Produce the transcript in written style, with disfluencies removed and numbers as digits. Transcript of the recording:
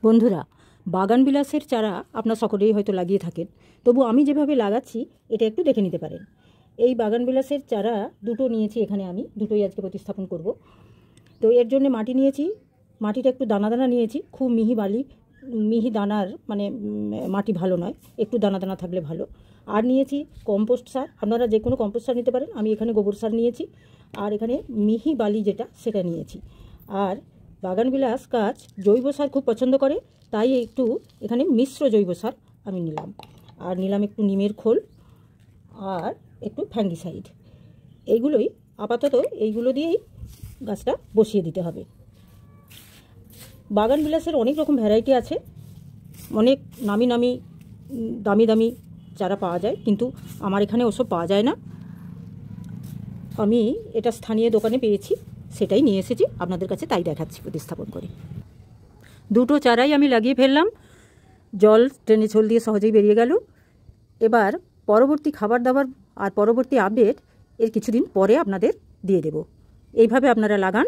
বন্ধুরা, বাগান বিলাসের চারা আপনার সকলেই হয়তো লাগিয়ে থাকেন, তবু আমি যেভাবে লাগাচ্ছি এটা একটু দেখে নিতে পারেন। এই বাগান বিলাসের চারা দুটো নিয়েছি, এখানে আমি দুটোই আজকে প্রতিস্থাপন করব। তো এর জন্য মাটি নিয়েছি, মাটিটা একটু দানা দানা নিয়েছি, খুব মিহি দানার মানে মাটি ভালো নয়, একটু দানা দানা থাকলে ভালো। আর নিয়েছি কম্পোস্ট সার, আপনারা যে কোনো কম্পোস্ট সার নিতে পারেন, আমি এখানে গোবর সার নিয়েছি। আর এখানে মিহি বালি যেটা সেটা নিয়েছি। আর বাগানবিলাস গাছ জৈব সার খুব পছন্দ করে, তাই একটু এখানে মিশ্র জৈব সার আমি নিলাম। আর নিলাম একটু নিমের খোল আর একটু ফ্যাঙ্গিসাইড। এইগুলোই আপাতত এইগুলো দিয়েই গাছটা বসিয়ে দিতে হবে। বাগানবিলাসের অনেক রকম ভ্যারাইটি আছে, অনেক নামি দামি চারা পাওয়া যায়, কিন্তু আমার এখানে ওসব পাওয়া যায় না। আমি এটা স্থানীয় দোকানে পেয়েছি, সেটাই নিয়ে এসেছি আপনাদের কাছে, তাই দেখাচ্ছি প্রতিস্থাপন করে। দুটো চারাই আমি লাগিয়ে ফেললাম, জল ট্রেনে ছোল দিয়ে সহজেই বেরিয়ে গেল। এবার পরবর্তী খাবার দাবার আর পরবর্তী আপডেট এর কিছুদিন পরে আপনাদের দিয়ে দেব। এইভাবে আপনারা লাগান।